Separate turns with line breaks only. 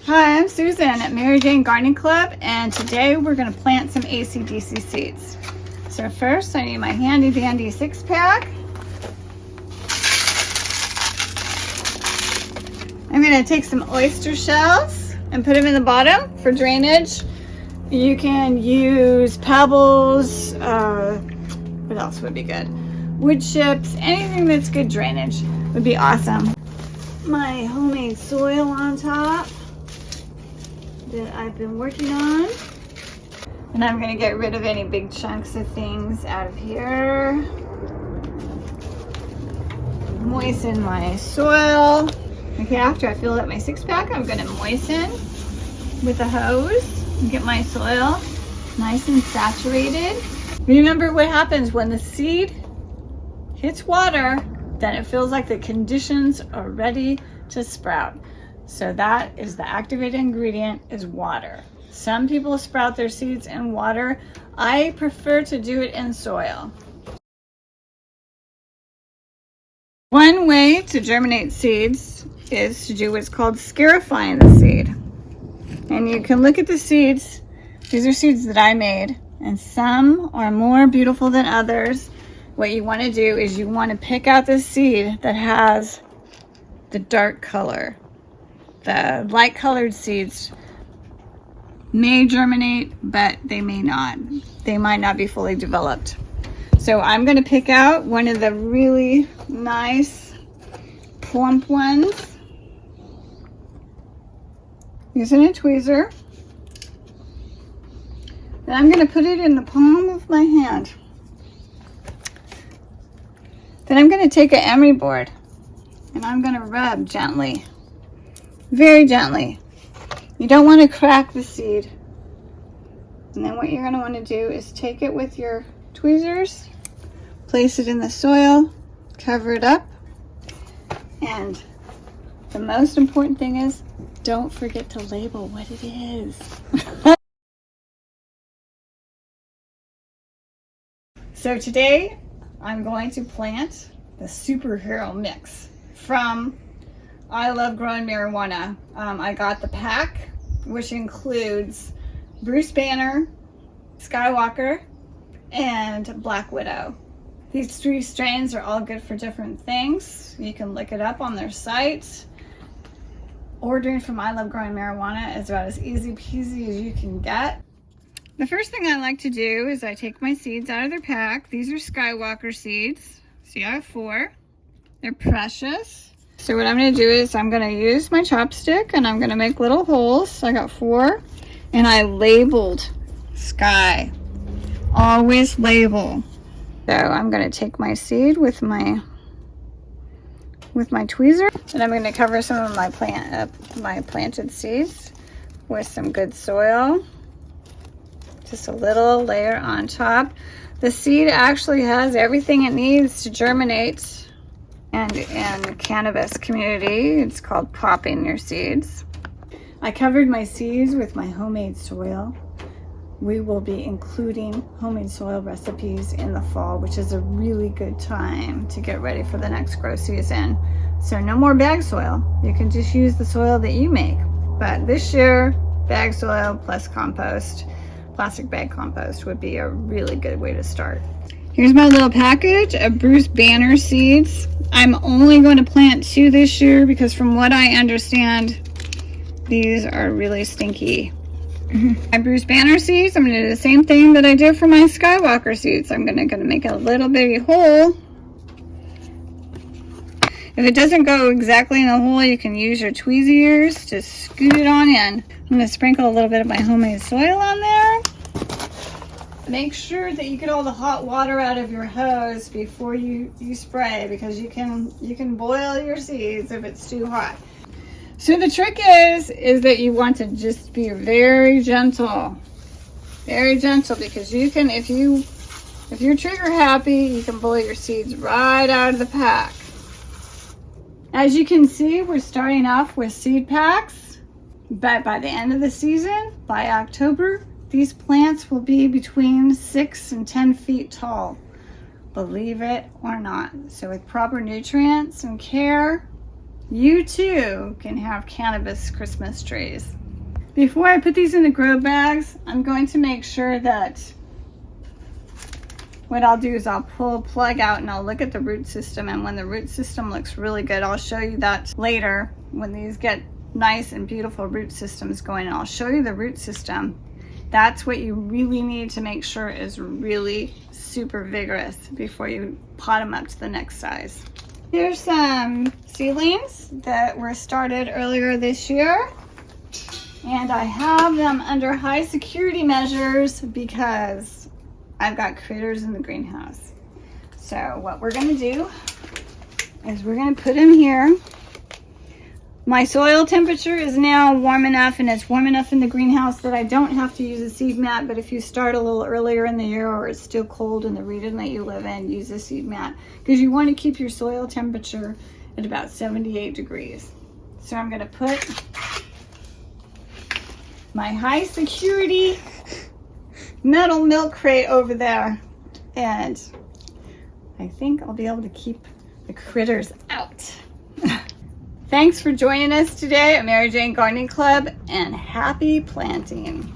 Hi, I'm Susan at Mary Jane Gardening Club, and today we're going to plant some AC/DC seeds. So first I need my handy dandy 6-pack. I'm going to take some oyster shells and put them in the bottom for drainage. You can use pebbles, what else would be good? Wood chips, anything that's good drainage would be awesome. My homemade soil on top that I've been working on. And I'm going to get rid of any big chunks of things out of here. Moisten my soil. Okay, after I fill up my 6-pack, I'm going to moisten with a hose and get my soil nice and saturated. Remember what happens when the seed hits water, then it feels like the conditions are ready to sprout. So that is the activated ingredient, is water. Some people sprout their seeds in water. I prefer to do it in soil. One way to germinate seeds is to do what's called scarifying the seed. And you can look at the seeds. These are seeds that I made, and some are more beautiful than others. What you want to do is you want to pick out the seed that has the dark color. The light colored seeds may germinate, but they may not. They might not be fully developed. So I'm going to pick out one of the really nice plump ones using a tweezer. Then I'm going to put it in the palm of my hand. Then I'm going to take an emery board and I'm going to rub gently, very gently. You don't want to crack the seed. And then what you're going to want to do is take it with your tweezers, place it in the soil, cover it up, and the most important thing is don't forget to label what it is. So today I'm going to plant the superhero mix from I Love Growing Marijuana. I got the pack, which includes Bruce Banner, Skywalker, and Black Widow. These 3 strains are all good for different things. You can look it up on their site. Ordering from I Love Growing Marijuana is about as easy peasy as you can get. The first thing I like to do is I take my seeds out of their pack. These are Skywalker seeds. See, I have 4. They're precious. So what I'm going to do is I'm going to use my chopstick and I'm going to make little holes. I got 4, and I labeled Sky. Always label. So I'm going to take my seed with my tweezer, and I'm going to cover some of my planted seeds with some good soil. Just a little layer on top. The seed actually has everything it needs to germinate. And in the cannabis community, it's called popping your seeds. I covered my seeds with my homemade soil. We will be including homemade soil recipes in the fall, which is a really good time to get ready for the next grow season. So no more bag soil. You can just use the soil that you make. But this year, bag soil plus compost, plastic bag compost would be a really good way to start. Here's my little package of Bruce Banner seeds. I'm only going to plant 2 this year because from what I understand, these are really stinky. My Bruce Banner seeds, I'm going to do the same thing that I did for my Skywalker seeds. I'm going to make a little bitty hole. If it doesn't go exactly in the hole, you can use your tweezers to scoot it on in. I'm going to sprinkle a little bit of my homemade soil on there. Make sure that you get all the hot water out of your hose before you spray, because you can boil your seeds if it's too hot. So the trick is that you want to just be very gentle, because you can, if you're trigger happy, you can blow your seeds right out of the pack. As you can see, we're starting off with seed packs, but by the end of the season, by October, these plants will be between 6 and 10 feet tall, believe it or not. So with proper nutrients and care, you too can have cannabis Christmas trees. Before I put these in the grow bags, I'm going to make sure that what I'll do is I'll pull a plug out and I'll look at the root system, and when the root system looks really good, I'll show you that later when these get nice and beautiful root systems going, and I'll show you the root system. That's what you really need to make sure is really super vigorous before you pot them up to the next size. Here's some seedlings that were started earlier this year, and I have them under high security measures because I've got critters in the greenhouse. So what we're gonna do is we're gonna put them here. My soil temperature is now warm enough, and it's warm enough in the greenhouse that I don't have to use a seed mat, but if you start a little earlier in the year or it's still cold in the region that you live in, use a seed mat, because you want to keep your soil temperature at about 78 degrees. So I'm going to put my high security metal milk crate over there, and I think I'll be able to keep the critters out. Thanks for joining us today at Mary Jane Gardening Club, and happy planting.